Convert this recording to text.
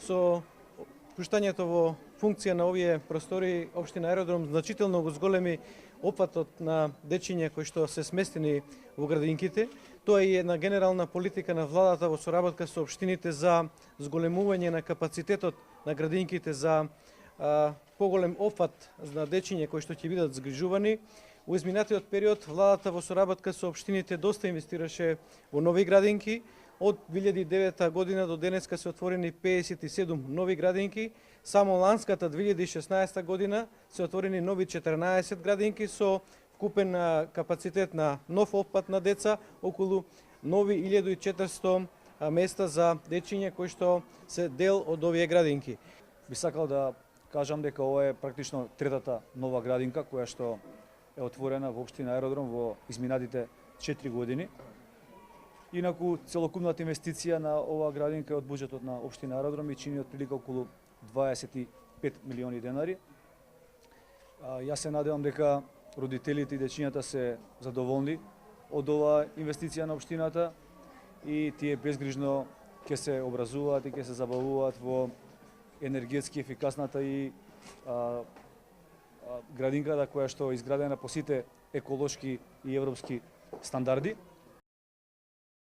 Со пуштањето во функција на овие простори, општина Аеродром значително го зголеми опфатот на дечиња кои што се сместени во градинките. Тоа е една генерална политика на владата во соработка со општините за зголемување на капацитетот на градинките за поголем опфат на дечиња кои што ќе бидат згрижувани. Во изминатиот период владата во соработка со општините доста инвестираше во нови градинки. Од 2009 година до денеска се отворени 57 нови градинки. Само ланската 2016 година се отворени нови 14 градинки со вкупен капацитет на нов опфат на деца, околу нови 1400 места за дечиња кои што се дел од овие градинки. Би сакал да кажам дека ова е практично третата нова градинка која што е отворена во општина Аеродром во изминатите 4 години. Инаку целокупната инвестиција на оваа градинка е од буџетот на општина Аеродром и чини отприлика околу 25 милиони денари. Јас се надевам дека родителите и дечињата се задоволни од оваа инвестиција на општината и тие безгрижно ќе се образуваат и ќе се забавуваат во енергетски ефикасната и градинката која што е изградена по сите еколошки и европски стандарди.